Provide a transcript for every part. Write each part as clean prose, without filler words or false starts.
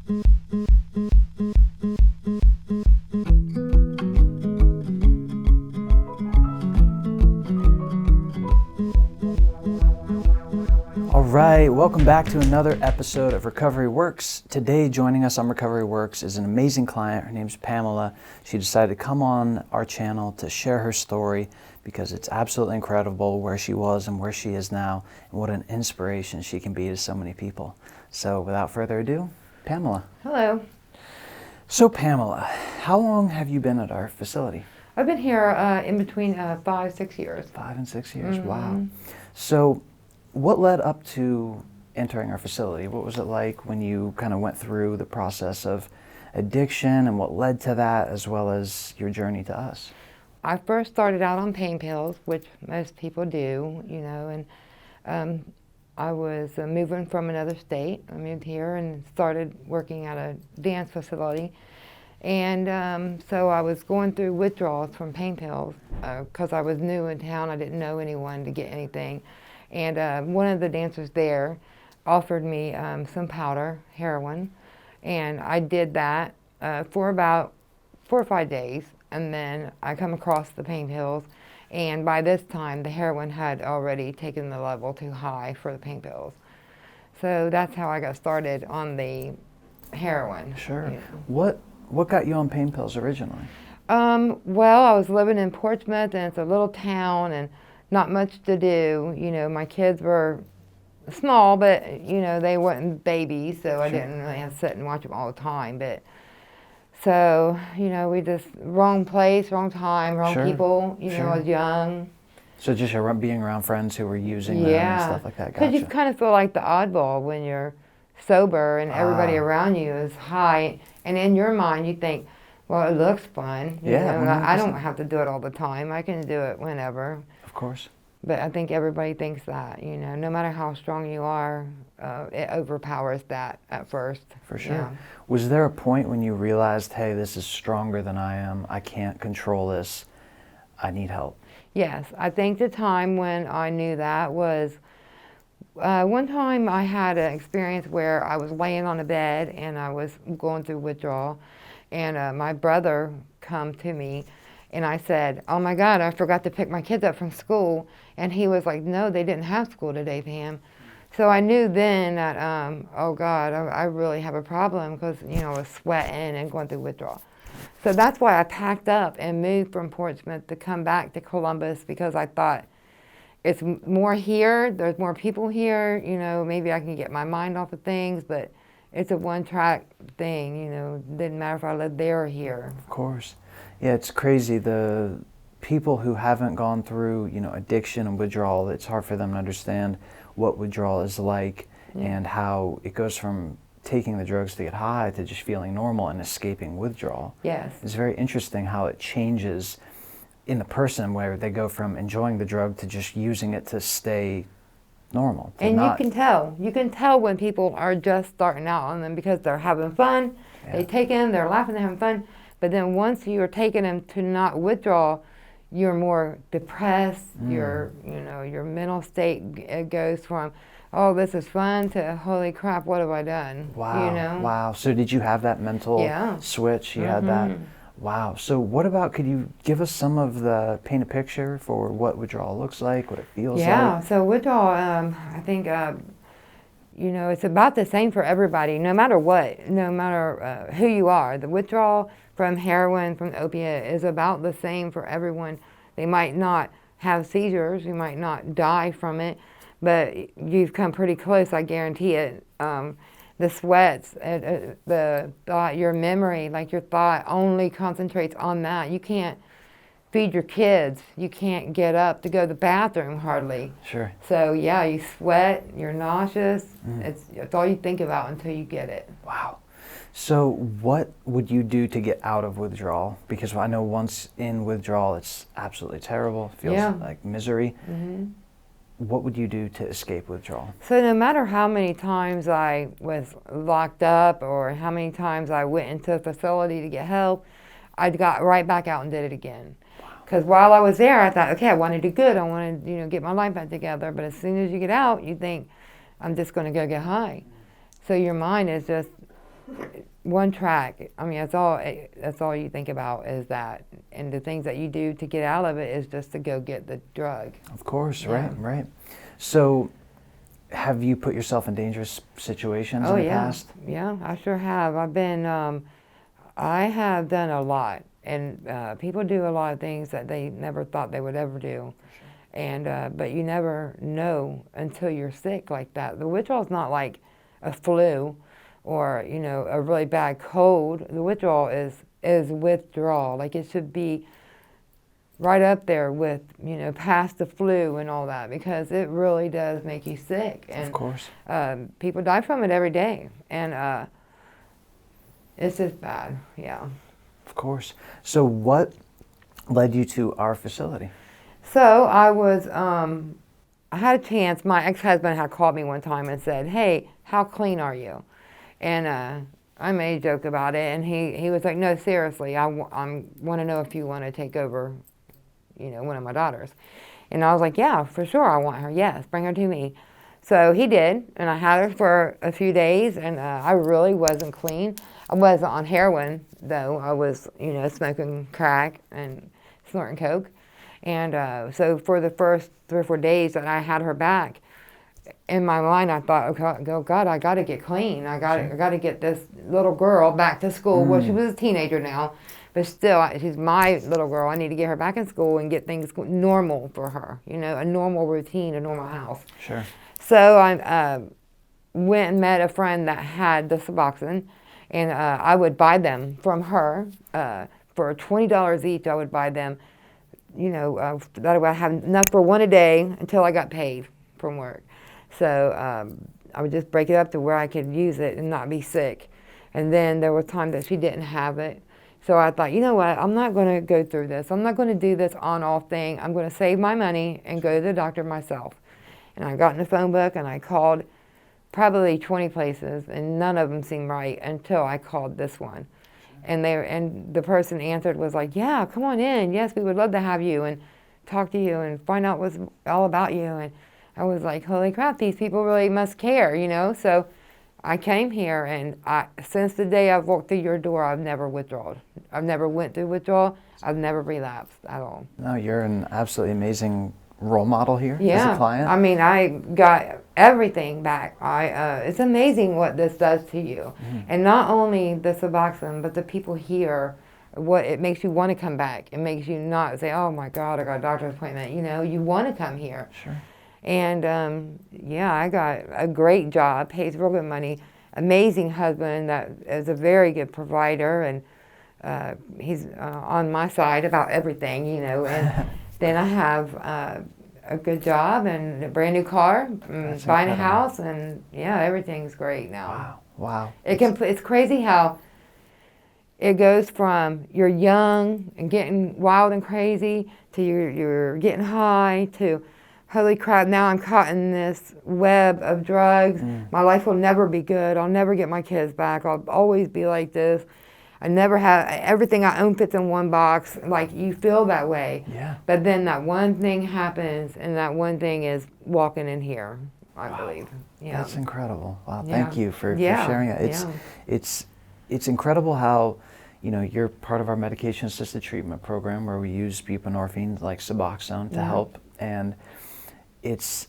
All right, welcome back to another episode of Recovery Works. Today, joining us on Recovery Works is an amazing client. Her name's Pamela. She decided to come on our channel to share her story because it's absolutely incredible where she was and where she is now, and what an inspiration she can be to so many people. So without further ado, Pamela. Hello. So Pamela, how long have you been at our facility? I've been here in between 5-6 years. 5 and 6 years, wow. So what led up to entering our facility? What was it like when you kind of went through the process of addiction and what led to that, as well as your journey to us? I first started out on pain pills, which most people do, you know, and I was moving from another state. I moved here and started working at a dance facility. And so I was going through withdrawals from pain pills because I was new in town. I didn't know anyone to get anything. And one of the dancers there offered me some powder, heroin, and I did that for about 4 or 5 days, and then I come across the pain pills, and by this time the heroin had already taken the level too high for the pain pills. So that's how I got started on the heroin. Sure. You know. What got you on pain pills originally? Well, I was living in Portsmouth, and it's a little town, and not much to do. You know, my kids were small, but, you know, they weren't babies, so I didn't really have to sit and watch them all the time. But so, you know, we just, wrong place, wrong time, wrong people. You know, I was young. So just being around friends who were using them and stuff like that. Because you kind of feel like the oddball when you're sober and everybody around you is high, and in your mind you think, well, it looks fun. You know, I don't have to do it all the time. I can do it whenever. Of course. But I think everybody thinks that, you know, no matter how strong you are, it overpowers that at first. For sure. Yeah. Was there a point when you realized, hey, this is stronger than I am, I can't control this, I need help? Yes, I think the time when I knew that was, one time I had an experience where I was laying on a bed and I was going through withdrawal, and my brother come to me, and I said, oh my God, I forgot to pick my kids up from school. And he was like, no, they didn't have school today, Pam. So I knew then that, oh God, I really have a problem, because, you know, I was sweating and going through withdrawal. So that's why I packed up and moved from Portsmouth to come back to Columbus, because I thought, it's more here, there's more people here, you know, maybe I can get my mind off of things, but it's a one-track thing, you know, didn't matter if I lived there or here. Of course. Yeah, it's crazy. The people who haven't gone through, you know, addiction and withdrawal, it's hard for them to understand what withdrawal is like and how it goes from taking the drugs to get high to just feeling normal and escaping withdrawal. Yes. It's very interesting how it changes in the person, where they go from enjoying the drug to just using it to stay normal. And you can tell when people are just starting out on them, because they're having fun, they take them, they're laughing, they're having fun. But then once you're taking them to not withdraw, you're more depressed, your mental state goes from, oh, this is fun, to holy crap, what have I done? Wow. You know? Wow. So did you have that mental switch? You had that? Wow. So what about, could you give us paint a picture for what withdrawal looks like, what it feels like? Yeah, so withdrawal, I think, you know, it's about the same for everybody, no matter what, no matter who you are. The withdrawal from heroin, from opiate, is about the same for everyone. They might not have seizures, you might not die from it, but you've come pretty close, I guarantee it. The sweats, the thought, your memory, like your thought only concentrates on that. You can't feed your kids. You can't get up to go to the bathroom hardly. Sure. So yeah, you sweat, you're nauseous. It's all you think about until you get it. Wow. So what would you do to get out of withdrawal? Because I know once in withdrawal, it's absolutely terrible. It feels like misery. What would you do to escape withdrawal? So no matter how many times I was locked up or how many times I went into a facility to get help, I got right back out and did it again. Because while I was there, I thought, okay, I want to do good. I want to, get my life back together. But as soon as you get out, you think, I'm just going to go get high. So your mind is just one track. I mean, that's all you think about is that, and the things that you do to get out of it is just to go get the drug. Of course, right. So, have you put yourself in dangerous situations in the past? Yeah, I sure have. I have done a lot, and people do a lot of things that they never thought they would ever do. And but you never know until you're sick like that. The withdrawal is not like a flu or a really bad cold. The withdrawal is withdrawal. Like it should be right up there with past the flu and all that, because it really does make you sick. And of course, people die from it every day, and it's just bad. Yeah. Of course. So what led you to our facility? So I had a chance. My ex-husband had called me one time and said, "Hey, how clean are you?" And I made a joke about it, and he was like, "No, seriously, I want to know if you want to take over, one of my daughters." And I was like, "Yeah, for sure, I want her. Yes, bring her to me." So he did, and I had her for a few days, and I really wasn't clean. I wasn't on heroin, though. I was, smoking crack and snorting coke. And so for the first 3 or 4 days that I had her back, in my mind I thought, oh God, I got to get clean. I got to get this little girl back to school. Well, she was a teenager now, but still, she's my little girl. I need to get her back in school and get things normal for her. A normal routine, a normal house. Sure. So I went and met a friend that had the Suboxone, and I would buy them from her for $20 each. I would buy them. That I would have enough for one a day until I got paid from work. So I would just break it up to where I could use it and not be sick. And then there was time that she didn't have it. So I thought, you know what, I'm not going to go through this. I'm not going to do this on-off thing. I'm going to save my money and go to the doctor myself. And I got in the phone book and I called probably 20 places, and none of them seemed right until I called this one. And the person answered was like, "Yeah, come on in. Yes, we would love to have you and talk to you and find out what's all about you." And I was like, holy crap, these people really must care, So I came here, and since the day I've walked through your door, I've never withdrawn. I've never went through withdrawal. I've never relapsed at all. No, you're an absolutely amazing role model here as a client. I mean, I got everything back. It's amazing what this does to you. Mm-hmm. And not only the Suboxone, but the people here, what it makes you want to come back. It makes you not say, oh my God, I got a doctor's appointment. You want to come here. Sure. And I got a great job, pays real good money, amazing husband that is a very good provider, and he's on my side about everything, and then I have a good job and a brand new car, buying a house, and everything's great now. Wow. It's crazy how it goes from you're young and getting wild and crazy to you're getting high to holy crap, now I'm caught in this web of drugs. My life will never be good. I'll never get my kids back. I'll always be like this. I never have, everything I own fits in one box. Like, you feel that way. Yeah. But then that one thing happens, and that one thing is walking in here, I believe. Yeah. That's incredible. Wow, thank you for sharing it. It's incredible how, you're part of our medication-assisted treatment program where we use buprenorphine like Suboxone to help, and it's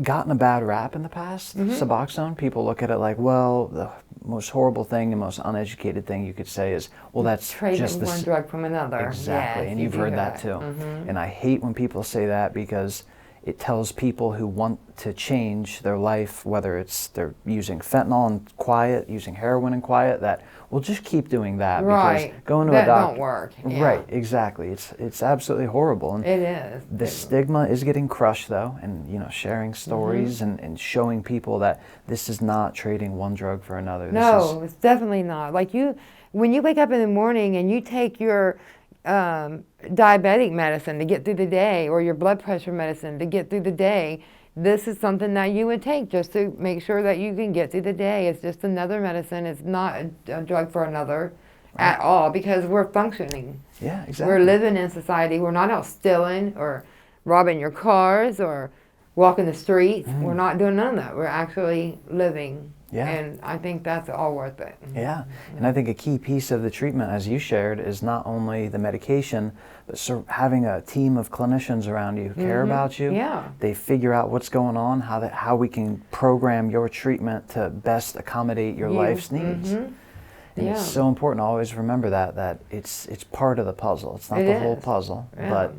gotten a bad rap in the past, Suboxone. People look at it like, well, the most horrible thing, the most uneducated thing you could say is, well, that's just one drug from another. Exactly, yes, and you've heard that too. And I hate when people say that, because it tells people who want to change their life, whether it's they're using fentanyl and quiet, using heroin and quiet, that we'll just keep doing that, because going to a doctor don't work. Yeah. Right, exactly. It's absolutely horrible. And it is. The stigma is getting crushed though, and sharing stories and showing people that this is not trading one drug for another. It's definitely not. Like when you wake up in the morning and you take your diabetic medicine to get through the day, or your blood pressure medicine to get through the day, this is something that you would take just to make sure that you can get through the day. It's just another medicine. It's not a drug for another at all, because we're functioning. Yeah, exactly. We're living in society. We're not out stealing or robbing your cars or walking the streets. We're not doing none of that. We're actually living Yeah. And I think that's all worth it. Yeah, and I think a key piece of the treatment, as you shared, is not only the medication, but having a team of clinicians around you who care about you. Yeah. They figure out what's going on, how we can program your treatment to best accommodate your life's needs. And it's so important to always remember that it's part of the puzzle. It's not the whole puzzle, but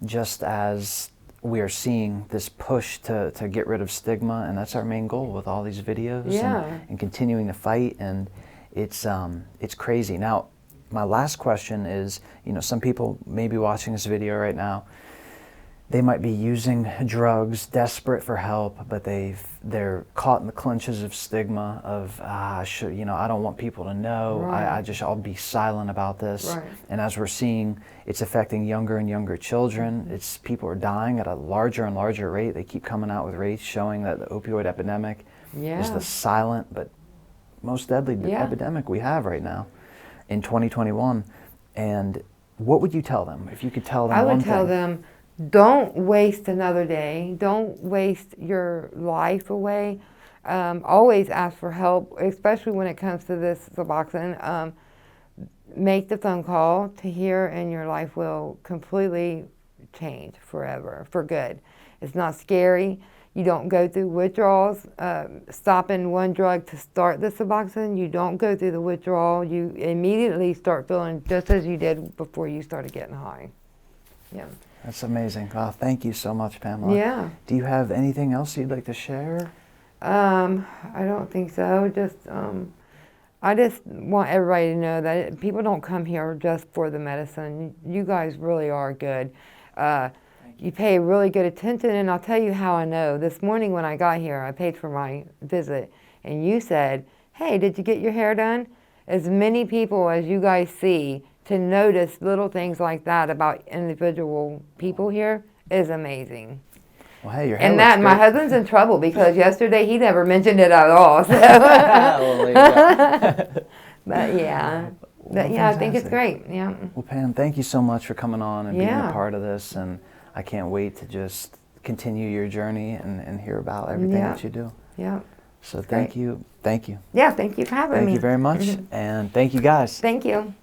just as we are seeing this push to get rid of stigma, and that's our main goal with all these videos and continuing to fight, and it's crazy. Now, my last question is, you know, some people may be watching this video right now, they might be using drugs, desperate for help, but they're caught in the clutches of stigma of, you know, I don't want people to know. I'll be silent about this. And as we're seeing, it's affecting younger and younger children. People are dying at a larger and larger rate. They keep coming out with rates showing that the opioid epidemic is the silent but most deadly epidemic we have right now in 2021. And what would you tell them if you could tell them one thing? I would tell them, don't waste another day. Don't waste your life away. Always ask for help, especially when it comes to this Suboxone. Make the phone call to here, and your life will completely change forever, for good. It's not scary. You don't go through withdrawals, stopping one drug to start the Suboxone. You don't go through the withdrawal. You immediately start feeling just as you did before you started getting high. Yeah. That's amazing. Wow, thank you so much, Pamela. Yeah. Do you have anything else you'd like to share? I don't think so. I just want everybody to know that people don't come here just for the medicine. You guys really are good. You pay really good attention, and I'll tell you how I know. This morning when I got here, I paid for my visit, and you said, hey, did you get your hair done? As many people as you guys see, to notice little things like that about individual people here is amazing. Well, hey, your hair and looks my great. husband's in trouble because yesterday he never mentioned it at all. So. But yeah, I think it's great. Yeah. Well, Pam, thank you so much for coming on and being a part of this, and I can't wait to just continue your journey and hear about everything that you do. Yeah. So thank you. Thank you. Yeah, thank you for having me. Thank you very much, and thank you guys. Thank you.